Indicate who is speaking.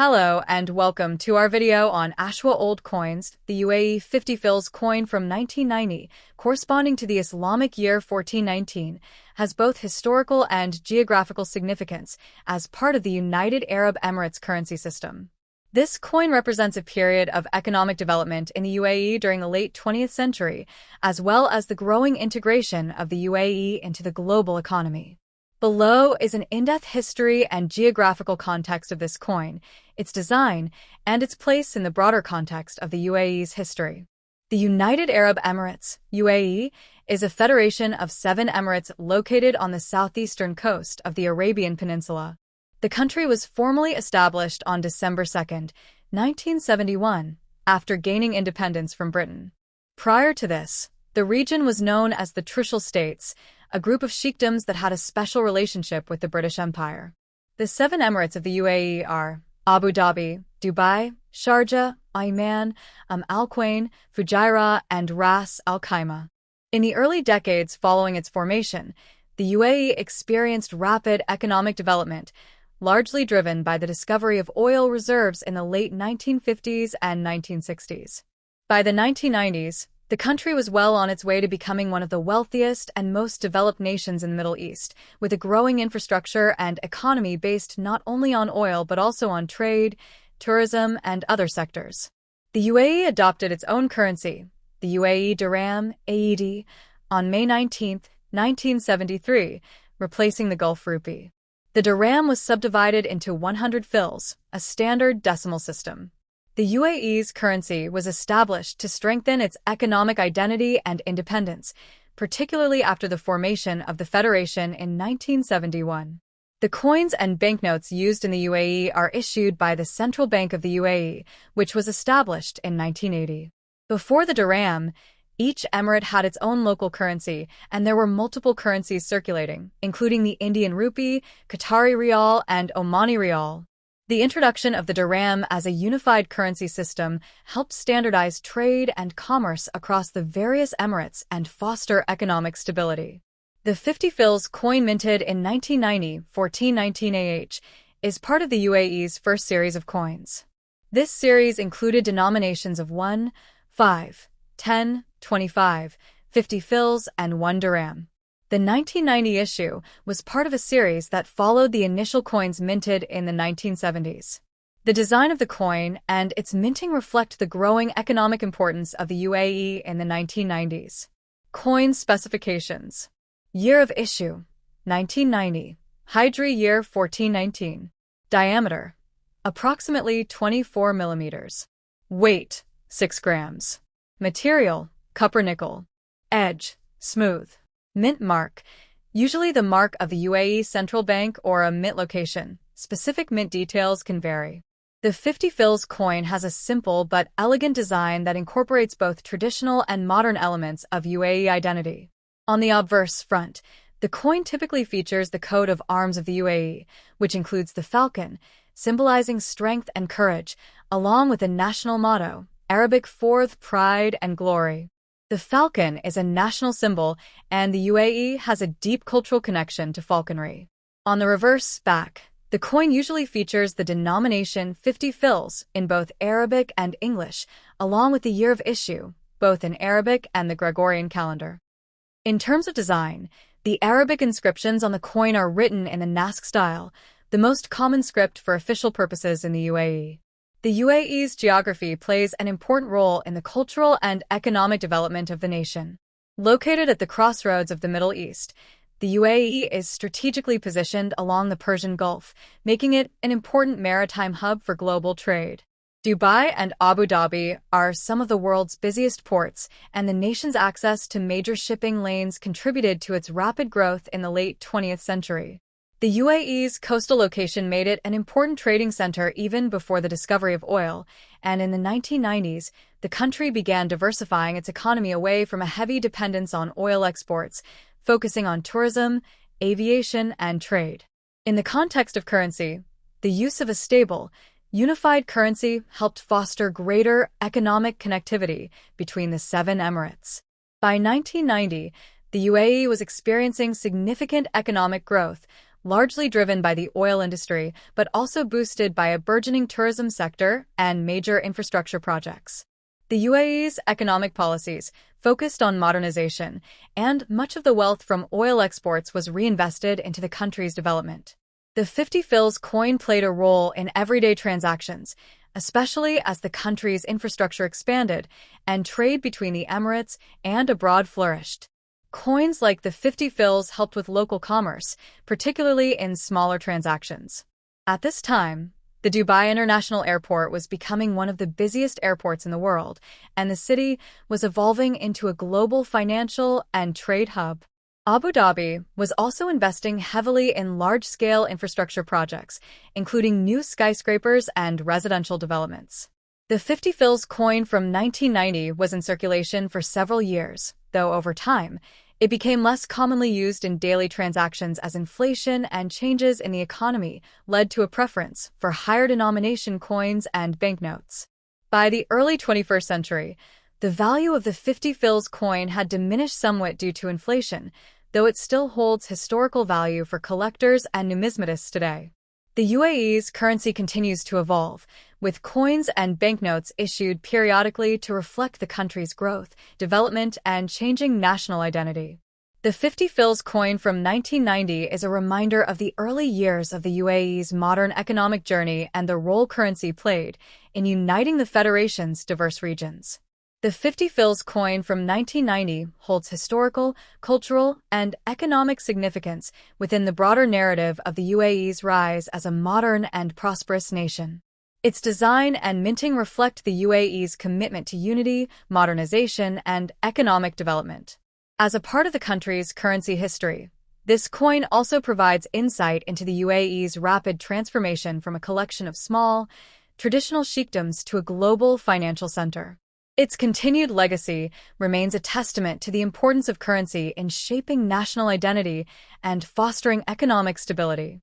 Speaker 1: Hello and welcome to our video on Ashwa Old Coins, the UAE 50 fils coin from 1990, corresponding to the Islamic year 1419, has both historical and geographical significance as part of the United Arab Emirates currency system. This coin represents a period of economic development in the UAE during the late 20th century, as well as the growing integration of the UAE into the global economy. Below is an in-depth history and geographical context of this coin, its design, and its place in the broader context of the UAE's history. The United Arab Emirates, UAE, is a federation of 7 emirates located on the southeastern coast of the Arabian Peninsula. The country was formally established on December 2, 1971, after gaining independence from Britain. Prior to this, the region was known as the Trucial States, a group of sheikhdoms that had a special relationship with the British Empire. The 7 emirates of the UAE are Abu Dhabi, Dubai, Sharjah, Ajman, Al-Quwain, Fujairah, and Ras Al Khaimah. In the early decades following its formation, the UAE experienced rapid economic development, largely driven by the discovery of oil reserves in the late 1950s and 1960s. By the 1990s, the country was well on its way to becoming one of the wealthiest and most developed nations in the Middle East, with a growing infrastructure and economy based not only on oil but also on trade, tourism, and other sectors. The UAE adopted its own currency, the UAE dirham, AED, on May 19, 1973, replacing the Gulf rupee. The dirham was subdivided into 100 fils, a standard decimal system. The UAE's currency was established to strengthen its economic identity and independence, particularly after the formation of the federation in 1971. The coins and banknotes used in the UAE are issued by the Central Bank of the UAE, which was established in 1980. Before the dirham, each emirate had its own local currency, and there were multiple currencies circulating, including the Indian rupee, Qatari riyal, and Omani riyal. The introduction of the dirham as a unified currency system helped standardize trade and commerce across the various emirates and foster economic stability. The 50 fils coin minted in 1990, 1419 AH, is part of the UAE's first series of coins. This series included denominations of 1, 5, 10, 25, 50 fils, and 1 dirham. The 1990 issue was part of a series that followed the initial coins minted in the 1970s. The design of the coin and its minting reflect the growing economic importance of the UAE in the 1990s. Coin specifications. Year of issue: 1990. Hijri year 1419. Diameter: approximately 24 millimeters. Weight: 6 grams. Material: copper nickel. Edge: smooth. Mint mark: usually the mark of the UAE Central Bank or a mint location. Specific mint details can vary. The 50 fils coin has a simple but elegant design that incorporates both traditional and modern elements of UAE identity. On the obverse front, the coin typically features the coat of arms of the UAE, which includes the falcon, symbolizing strength and courage, along with the national motto, Arabic forth, pride and glory. The falcon is a national symbol, and the UAE has a deep cultural connection to falconry. On the reverse back, the coin usually features the denomination 50 fils in both Arabic and English, along with the year of issue, both in Arabic and the Gregorian calendar. In terms of design, the Arabic inscriptions on the coin are written in the Naskh style, the most common script for official purposes in the UAE. The UAE's geography plays an important role in the cultural and economic development of the nation. Located at the crossroads of the Middle East, the UAE is strategically positioned along the Persian Gulf, making it an important maritime hub for global trade. Dubai and Abu Dhabi are some of the world's busiest ports, and the nation's access to major shipping lanes contributed to its rapid growth in the late 20th century. The UAE's coastal location made it an important trading center even before the discovery of oil, and in the 1990s, the country began diversifying its economy away from a heavy dependence on oil exports, focusing on tourism, aviation, and trade. In the context of currency, the use of a stable, unified currency helped foster greater economic connectivity between the 7 emirates. By 1990, the UAE was experiencing significant economic growth, largely driven by the oil industry, but also boosted by a burgeoning tourism sector and major infrastructure projects. The UAE's economic policies focused on modernization, and much of the wealth from oil exports was reinvested into the country's development. The 50 fils coin played a role in everyday transactions, especially as the country's infrastructure expanded and trade between the Emirates and abroad flourished. Coins like the 50 fils helped with local commerce, particularly in smaller transactions. At this time, the Dubai International Airport was becoming one of the busiest airports in the world, and the city was evolving into a global financial and trade hub. Abu Dhabi was also investing heavily in large-scale infrastructure projects, including new skyscrapers and residential developments. The 50 fils coin from 1990 was in circulation for several years, though over time, it became less commonly used in daily transactions as inflation and changes in the economy led to a preference for higher denomination coins and banknotes. By the early 21st century, the value of the 50 fils coin had diminished somewhat due to inflation, though it still holds historical value for collectors and numismatists today. The UAE's currency continues to evolve, with coins and banknotes issued periodically to reflect the country's growth, development, and changing national identity. The 50 fils coin from 1990 is a reminder of the early years of the UAE's modern economic journey and the role currency played in uniting the federation's diverse regions. The 50 fils coin from 1990 holds historical, cultural, and economic significance within the broader narrative of the UAE's rise as a modern and prosperous nation. Its design and minting reflect the UAE's commitment to unity, modernization, and economic development. As a part of the country's currency history, this coin also provides insight into the UAE's rapid transformation from a collection of small, traditional sheikhdoms to a global financial center. Its continued legacy remains a testament to the importance of currency in shaping national identity and fostering economic stability.